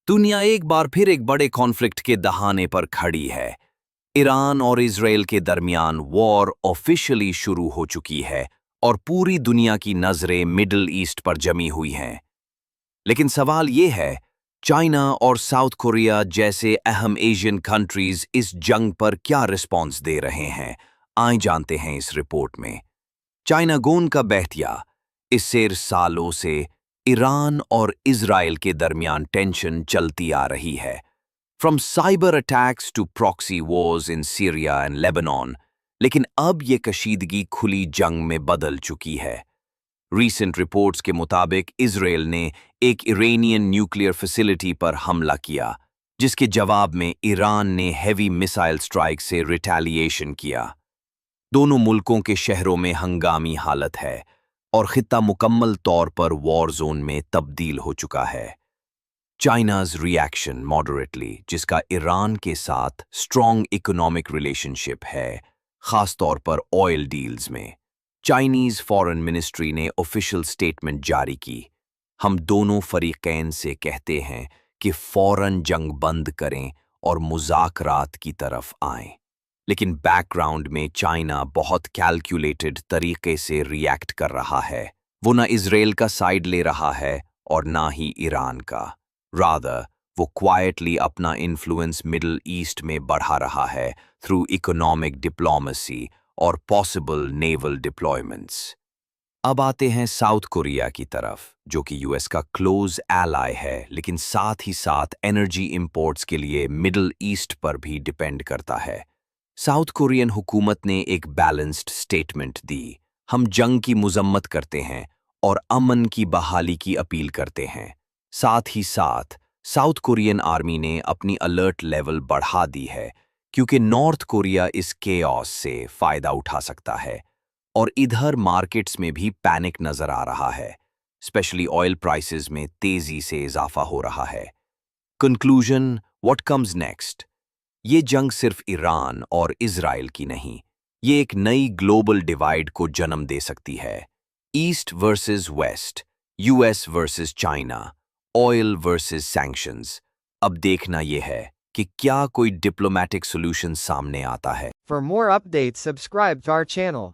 दुनिया एक बार फिर एक बड़े कॉन्फ्लिक्ट के दहाने पर खड़ी है। ईरान और इजराइल के दरमियान वॉर ऑफिशियली शुरू हो चुकी है और पूरी दुनिया की नजरें मिडिल ईस्ट पर जमी हुई हैं। लेकिन सवाल ये है, चाइना और साउथ कोरिया जैसे अहम एशियन कंट्रीज इस जंग पर क्या रिस्पॉन्स दे रहे हैं? आइए जानते हैं इस रिपोर्ट में। चाइना गोन का बहतिया। इससे सालों से ईरान और इजराइल के दरमियान टेंशन चलती आ रही है। From cyber attacks to proxy wars in Syria and Lebanon, लेकिन अब ये कशीदगी खुली जंग में बदल चुकी है। रीसेंट रिपोर्ट्स के मुताबिक इजराइल ने एक इरानियन न्यूक्लियर फैसिलिटी पर हमला किया, जिसके जवाब में ईरान ने हेवी मिसाइल स्ट्राइक से रिटेलिएशन किया। दोनों मुल्कों के शहरों में हंगामी हालत है और खित्ता मुकम्मल तौर पर वॉर जोन में तब्दील हो चुका है। चाइनाज रिएक्शन मॉडरेटली, जिसका ईरान के साथ स्ट्रॉन्ग इकोनॉमिक रिलेशनशिप है, खास तौर पर ऑयल डील्स में। चाइनीज फॉरेन मिनिस्ट्री ने ऑफिशियल स्टेटमेंट जारी की। हम दोनों फरीकैन से कहते हैं कि फौरन जंग बंद करें और मुज़ाकरात की तरफ आएं। लेकिन बैकग्राउंड में चाइना बहुत कैलकुलेटेड तरीके से रिएक्ट कर रहा है। वो ना इजराइल का साइड ले रहा है और ना ही ईरान का। रादर वो क्वाइटली अपना इन्फ्लुएंस मिडिल ईस्ट में बढ़ा रहा है थ्रू इकोनॉमिक डिप्लोमेसी और पॉसिबल नेवल डिप्लॉयमेंट्स। अब आते हैं साउथ कोरिया की तरफ, जो कि यूएस का क्लोज एलाय है, लेकिन साथ ही साथ एनर्जी इंपोर्ट्स के लिए मिडिल ईस्ट पर भी डिपेंड करता है। साउथ कोरियन हुकूमत ने एक बैलेंस्ड स्टेटमेंट दी। हम जंग की मुजम्मत करते हैं और अमन की बहाली की अपील करते हैं। साथ ही साथ साउथ कोरियन आर्मी ने अपनी अलर्ट लेवल बढ़ा दी है, क्योंकि नॉर्थ कोरिया इस केओस से फायदा उठा सकता है। और इधर मार्केट्स में भी पैनिक नजर आ रहा है, स्पेशली ऑयल प्राइसेस में तेजी से इजाफा हो रहा है। Conclusion, what comes next? ये जंग सिर्फ ईरान और इजराइल की नहीं, ये एक नई ग्लोबल डिवाइड को जन्म दे सकती है। East versus West, US versus China, oil versus sanctions. अब देखना यह है कि क्या कोई डिप्लोमेटिक सॉल्यूशन सामने आता है। For more updates, subscribe to our channel.